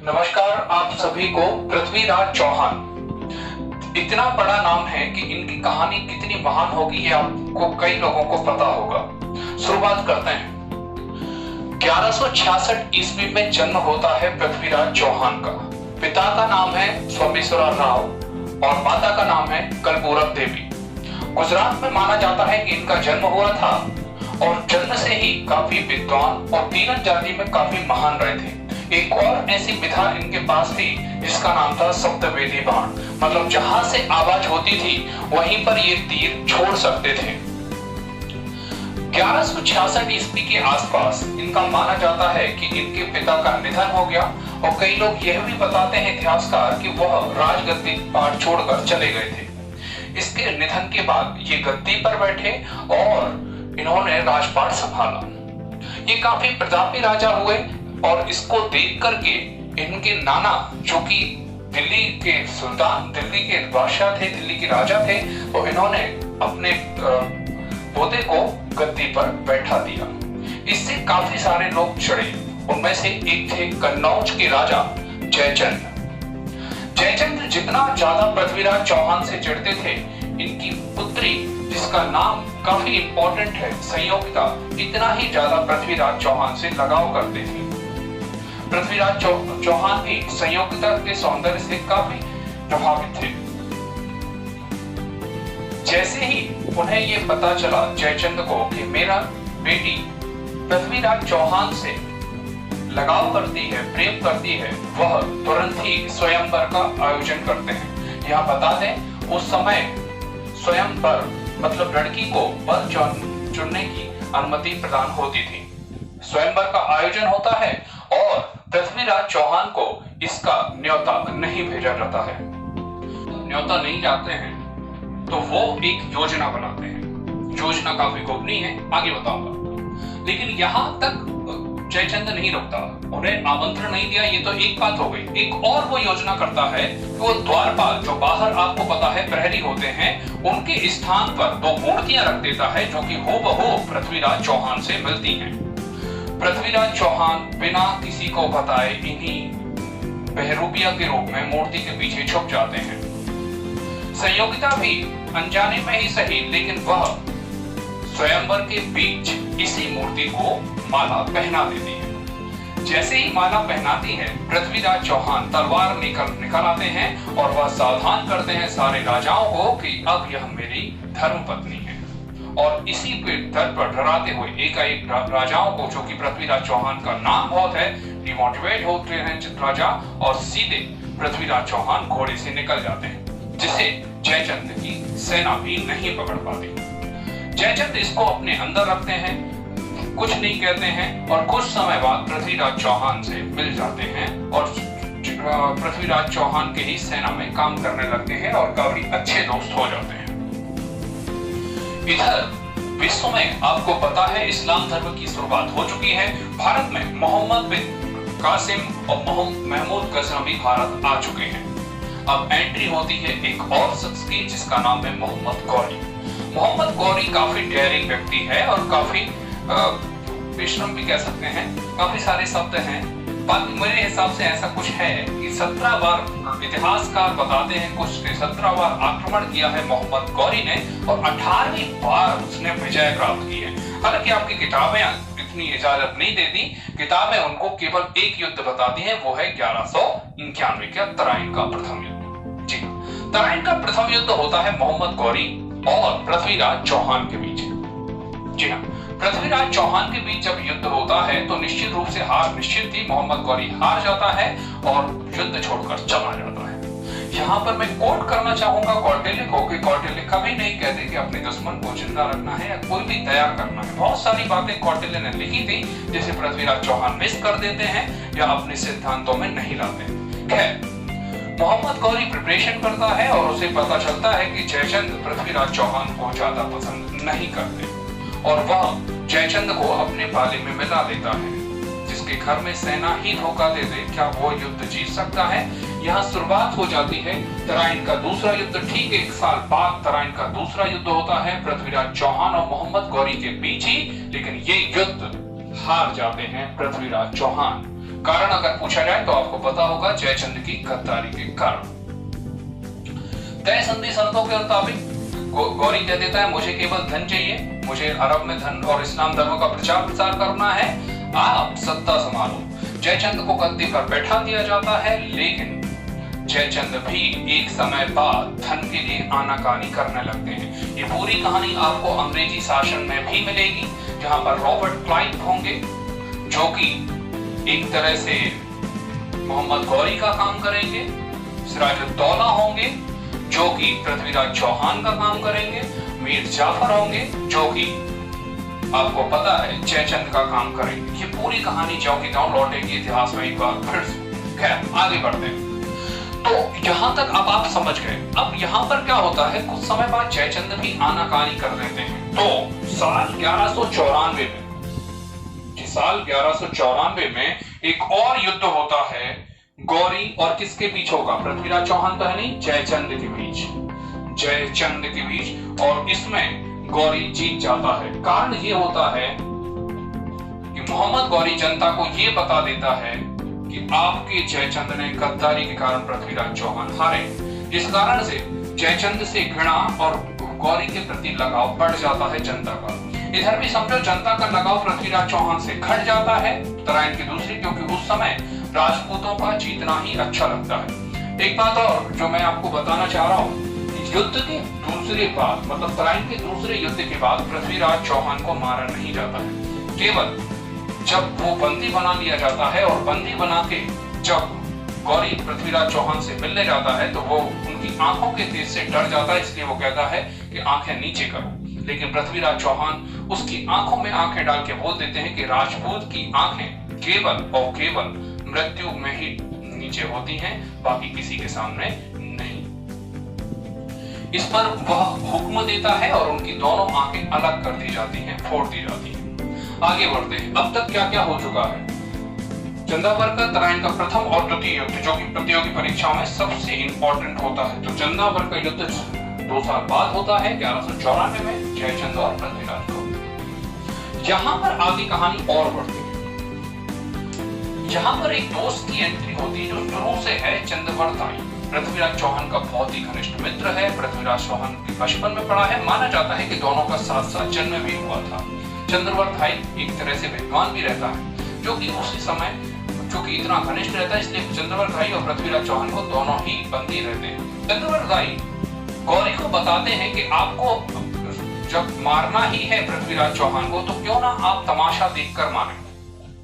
नमस्कार आप सभी को। पृथ्वीराज चौहान इतना बड़ा नाम है कि इनकी कहानी कितनी महान होगी ये आपको कई लोगों को पता होगा। शुरुआत करते हैं। 1166 ईस्वी में जन्म होता है पृथ्वीराज चौहान का। पिता का नाम है सोमेश्वर राव और माता का नाम है कलबुर्ग देवी। गुजरात में माना जाता है कि इनका जन्म हुआ था और जन्म से ही काफी विद्वान और तीरंदाजी जाति में काफी महान रहे थे। एक और ऐसी विधा इनके पास थी जिसका नाम था सप्तवेदी बाण, मतलब जहां से आवाज होती थी वहीं पर ये तीर छोड़ सकते थे। 1166 ईस्वी के आसपास इनका माना जाता है कि इनके पिता का निधन हो गया और कई लोग यह भी बताते हैं इतिहासकार कि वह राजगद्दी पार छोड़कर चले गए थे। इसके निधन के बाद ये गद्दी पर बैठे और इन्होंने राजपाट संभाला। ये काफी प्रतापी राजा हुए और इसको देख करके इनके नाना जो कि दिल्ली के सुल्तान, दिल्ली के बादशाह थे, दिल्ली के राजा थे, तो इन्होंने अपने पोते को गद्दी पर बैठा दिया। इससे काफी सारे लोग चिढ़े। उनमें से एक थे कन्नौज के राजा जयचंद। जयचंद जितना ज्यादा पृथ्वीराज चौहान से चिढ़ते थे, इनकी पुत्री जिसका नाम काफी इंपॉर्टेंट है संयोगिता, इतना ही ज्यादा पृथ्वीराज चौहान से लगाव करते थे। पृथ्वीराज चौहान भी संयोगिता के सौंदर्य से काफी प्रभावित थे। जैसे ही उन्हें ये पता चला जयचंद को कि मेरा बेटी पृथ्वीराज चौहान से लगाव करती है, प्रेम करती है, वह तुरंत ही स्वयंवर का आयोजन करते हैं। यहाँ बता दें उस समय स्वयंवर मतलब लड़की को वर चुनने की अनुमति प्रदान होती थी। स्वयंवर का आयोजन होता है और पृथ्वीराज चौहान को इसका न्योता नहीं भेजा जाता है। न्योता नहीं जाते हैं तो वो एक योजना बनाते हैं। योजना काफी गोपनीय है, आगे बताऊंगा। लेकिन यहां तक जयचंद नहीं रुकता, उन्हें आमंत्रण नहीं दिया, ये तो एक बात हो गई। एक और वो योजना करता है कि वो द्वारपाल जो बाहर आपको पता है प्रहरी होते हैं, उनके स्थान पर 2 मूर्तियां रख देता है जो कि हूबहू पृथ्वीराज चौहान से मिलती हैं। पृथ्वीराज चौहान बिना किसी को बताए इन्हीं बहरूपिया के रूप में मूर्ति के पीछे छुप जाते हैं। संयोगिता भी अनजाने में ही सही, लेकिन वह स्वयंवर के बीच इसी मूर्ति को माला पहना देती है। जैसे ही माला पहनाती है, पृथ्वीराज चौहान तलवार निकल आते हैं और वह सावधान करते हैं सारे राजाओं को कि अब यह मेरी धर्मपत्नी है। और इसी के डर पर डराते हुए एकाएक राजाओं को, जो कि पृथ्वीराज चौहान का नाम बहुत है, डिमोटिवेट होते हैं राजा और सीधे पृथ्वीराज चौहान घोड़े से निकल जाते हैं, जिसे जयचंद की सेना भी नहीं पकड़ पाती। जयचंद इसको अपने अंदर रखते हैं, कुछ नहीं कहते हैं और कुछ समय बाद पृथ्वीराज चौहान से मिल जाते हैं और पृथ्वीराज चौहान के ही सेना में काम करने लगते हैं और काफी अच्छे दोस्त हो जाते हैं। इधर विश्व में आपको पता है इस्लाम धर्म की शुरुआत हो चुकी है। भारत में मोहम्मद बिन कासिम और महमूद गजनवी भारत आ चुके हैं। अब एंट्री होती है एक और शख्स की जिसका नाम है मोहम्मद गौरी। मोहम्मद गौरी काफी डेयरिंग व्यक्ति है और काफी विश्रम भी कह सकते हैं, काफी सारे शब्द हैं। बाकी मेरे हिसाब से ऐसा कुछ है कि 17 बार इतिहासकार बताते हैं, कुछ ने 17 बार आक्रमण किया है मोहम्मद गौरी ने और 18वीं बार उसने विजय प्राप्त की है। हालांकि आपकी किताबें इतनी इजाजत नहीं देती, किताबें उनको केवल एक युद्ध बताती है, वो है 1191 का तराइन का प्रथम युद्ध। जी, तराइन का प्रथम युद्ध होता है मोहम्मद गौरी और पृथ्वीराज चौहान के बीच। जी हाँ, पृथ्वीराज चौहान के बीच जब युद्ध होता है तो निश्चित रूप से हार निश्चित थी। मोहम्मद गौरी हार जाता है और युद्ध छोड़कर चला जाता है। यहाँ पर मैं कोट करना चाहूंगा कौटिल्य को कि कौटिल्य कभी नहीं कहते कि अपने दुश्मन को जिंदा रखना है या कोई भी दया करना है। बहुत सारी बातें कौटिल्य ने लिखी थी जिसे पृथ्वीराज चौहान मिस कर देते हैं या अपने सिद्धांतों में नहीं लाते। खैर, मोहम्मद गौरी प्रिपरेशन करता है और उसे पता चलता है कि जयचंद पृथ्वीराज चौहान को ज्यादा पसंद नहीं करते और वह जयचंद को अपने पाले में मिला लेता है। जिसके घर में सेना ही धोखा दे दे, क्या वो युद्ध जीत सकता है? यहाँ शुरुआत हो जाती है तराइन का दूसरा युद्ध। ठीक 1 साल बाद तराइन का दूसरा युद्ध होता है पृथ्वीराज चौहान और मोहम्मद गौरी के बीच ही, लेकिन ये युद्ध हार जाते हैं पृथ्वीराज चौहान। कारण अगर पूछा जाए तो आपको पता होगा जयचंद की गद्दारी के कारण। तय संधि शर्तों के मुताबिक गौरी कह देता है मुझे केवल धन चाहिए, मुझे अरब में धन और इस्लाम धर्म का प्रचार प्रसार करना है, आप सत्ता संभालो। जयचंद को गद्दी पर बैठा दिया जाता है, लेकिन जयचंद भी एक समय बाद धन के लिए आनाकानी करने लगते हैं। ये पूरी कहानी आपको अंग्रेजी शासन में भी मिलेगी, जहां पर रॉबर्ट क्लाइव होंगे जो कि एक तरह से मोहम्मद गौरी का काम करेंगे, सिराजुद्दौला होंगे जो कि पृथ्वीराज चौहान का काम करेंगे, मीर जाफर होंगे जो कि आपको पता है जयचंद का काम करेंगे। ये पूरी कहानी जो कि त्यों लौटेगी इतिहास में एक बार फिर से। खैर आगे बढ़ते हैं। तो यहां तक अब आप समझ गए। अब यहां पर क्या होता है, कुछ समय बाद जयचंद भी आनाकानी कर देते हैं। तो साल 1194 में एक और युद्ध होता है गौरी और किसके बीच होगा, पृथ्वीराज चौहान तो है नहीं, जयचंद के बीच। और इसमें गौरी जीत जाता है। कारण ये होता है कि मोहम्मद गौरी जनता को ये बता देता है कि आपके जयचंद ने गद्दारी के कारण पृथ्वीराज चौहान हारे। इस कारण से जयचंद से घृणा और गौरी के प्रति लगाव बढ़ जाता है जनता का। इधर भी समझो जनता का लगाव पृथ्वीराज चौहान से घट जाता है तराइन की दूसरी, क्योंकि उस समय राजपूतों का जीतना ही अच्छा लगता है। एक बात और जो मैं आपको बताना चाह रहा हूँ, युद्ध के दूसरे बाद मतलब तराइन के दूसरे युद्ध के बाद पृथ्वीराज चौहान को मारा नहीं जाता है। केवल जब वो बंदी बना लिया जाता है और बंदी बना के जब गौरी पृथ्वीराज चौहान से मिलने जाता है तो वो उनकी आंखों के तेज से डर जाता है, इसलिए वो कहता है कि आंखें नीचे करो। लेकिन पृथ्वीराज चौहान उसकी आंखों में आंखें डाल के बोल देते हैं कि राजपूत की आंखें केवल और केवल मृत्यु में ही नीचे होती हैं, बाकी किसी के सामने नहीं। इस पर वह हुक्म देता है और उनकी दोनों आंखें अलग कर दी जाती हैं, फोड़ दी जाती हैं। आगे बढ़ते हैं। अब तक क्या क्या हो चुका है। चंदावर का तराइन का प्रथम और द्वितीय युद्ध जो कि प्रतियोगी परीक्षाओं में सबसे इंपॉर्टेंट होता है, तो चंदावर का युद्ध 2 साल बाद होता है 1194 में जयचंद और पृथ्वीराज को। यहाँ पर आगे कहानी और बढ़ती है। यहाँ पर एक दोस्त की एंट्री होती है जो शुरू से है चंद्रवर्ताई, पृथ्वीराज चौहान का बहुत ही घनिष्ठ मित्र है। पृथ्वीराज चौहान के बचपन में पढ़ा है, माना जाता है कि दोनों का साथ साथ जन्म भी हुआ था। चंद्रवर्ताई एक तरह से विद्वान भी रहता है, जो कि उसी समय जो कि इतना घनिष्ठ रहता है, इसलिए चंद्रवर्ताई और पृथ्वीराज चौहान को दोनों ही बंदी रहते हैं। चंद्रवर्ताई गौरी को बताते हैं कि आपको जब मारना ही है पृथ्वीराज चौहान को तो क्यों ना आप तमाशा देखकर मारें,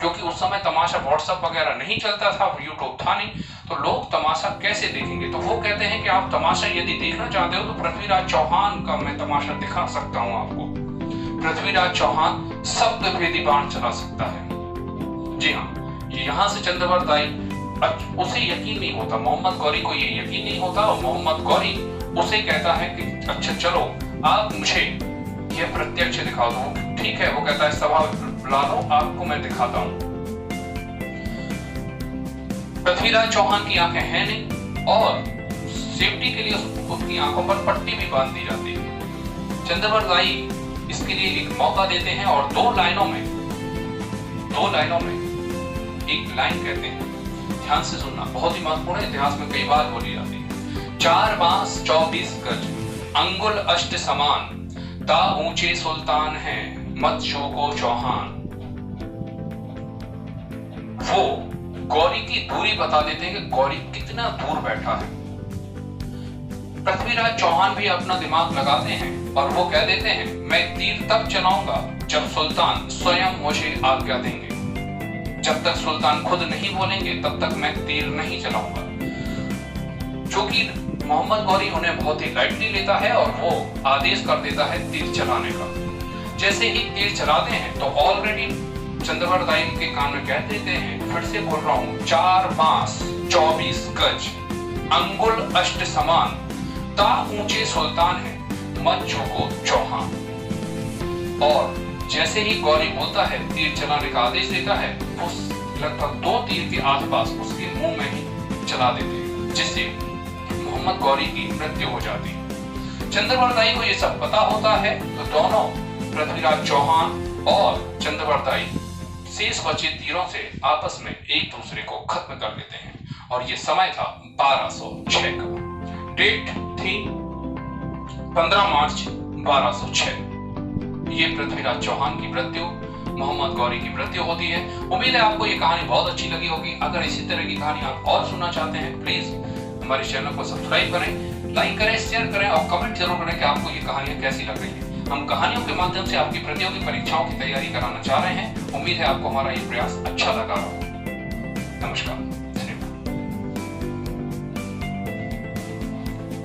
क्योंकि उस समय तमाशा व्हाट्सएप वगैरह नहीं चलता था, यूट्यूब था नहीं, तो लोग तमाशा कैसे देखेंगे। तो वो कहते हैं कि आप तमाशा यदि देखना चाहते हो तो पृथ्वीराज चौहान का मैं तमाशा दिखा सकता हूं आपको। पृथ्वीराज चौहान शब्द भेदी बाण चला सकता है। जी हाँ, यहाँ से चंद्रवर्ताई उसे यकीन नहीं होता, मोहम्मद गौरी को ये यकीन नहीं होता और मोहम्मद गौरी उसे कहता है कि अच्छा चलो आप मुझे ये प्रत्यक्ष दिखा दो। ठीक है, वो कहता है सभा बुला लो, आपको मैं दिखाता हूं। पृथ्वीराज चौहान की आंखें हैं नहीं और सेफ्टी के लिए उसकी आंखों पर पट्टी भी बांध दी जाती है। चंद्रवर्ताई इसके लिए एक मौका देते हैं और 2 लाइनों में एक लाइन कहते हैं, ध्यान से सुनना, बहुत ही महत्वपूर्ण है, इतिहास में कई बार बोली जाती है। 4 बांस 24 गज, अंगुल अष्ट समान, ता ऊंचे सुल्तान हैं, मत शोको चौहान। वो गौरी की दूरी बता देते हैं कि गौरी कितना दूर बैठा है। पृथ्वीराज चौहान भी अपना दिमाग लगाते हैं और वो कह देते हैं मैं तीर तब चलाऊंगा जब सुल्तान स्वयं मुझे आज्ञा देंगे। जब तक सुल्तान खुद नहीं बोलेंगे तब तक मैं तीर नहीं चलाऊंगा। चूंकि मोहम्मद गौरी उन्हें बहुत ही लाइटली लेता है और वो आदेश कर देता है तीर चलाने का। जैसे ही तीर चलाते हैं तो ऑलरेडी चंद्रवर्ताई के कान में कह देते हैं, फिर से बोल रहा हूं, 4 बांस 24 गज, अंगुल अष्ट समान, ता ऊंचे सुल्तान है, मत झुको चौहान। और जैसे ही गौरी बोलता है, तीर चलाने का आदेश देता है, उस लगभग 2 तीर के आसपास उसके मुंह में ही चला देते हैं, जिससे मोहम्मद गौरी की मृत्यु हो जाती है। चंद्रवर्ताई को ये सब पता होता है, तो दोनों पृथ्वीराज चौहान और चंद्रवर्ताई शेष बचे तीरों से आपस में एक दूसरे को खत्म कर देते हैं। और ये समय था 1206 का। डेट थी 15 मार्च 1206। ये पृथ्वीराज चौहान की मृत्यु, मोहम्मद गौरी की मृत्यु होती है। उम्मीद है आपको ये कहानी बहुत अच्छी लगी होगी। अगर इसी तरह की कहानी आप और सुनना चाहते हैं, प्लीज हमारे चैनल को सब्सक्राइब करें, लाइक करें, शेयर करें और कमेंट जरूर करें कि आपको ये कहानियां कैसी लग रही है। हम कहानियों के माध्यम से आपकी प्रतियोगी परीक्षाओं की तैयारी कराना चाह रहे हैं। उम्मीद है आपको हमारा ये प्रयास अच्छा लगा। नमस्कार।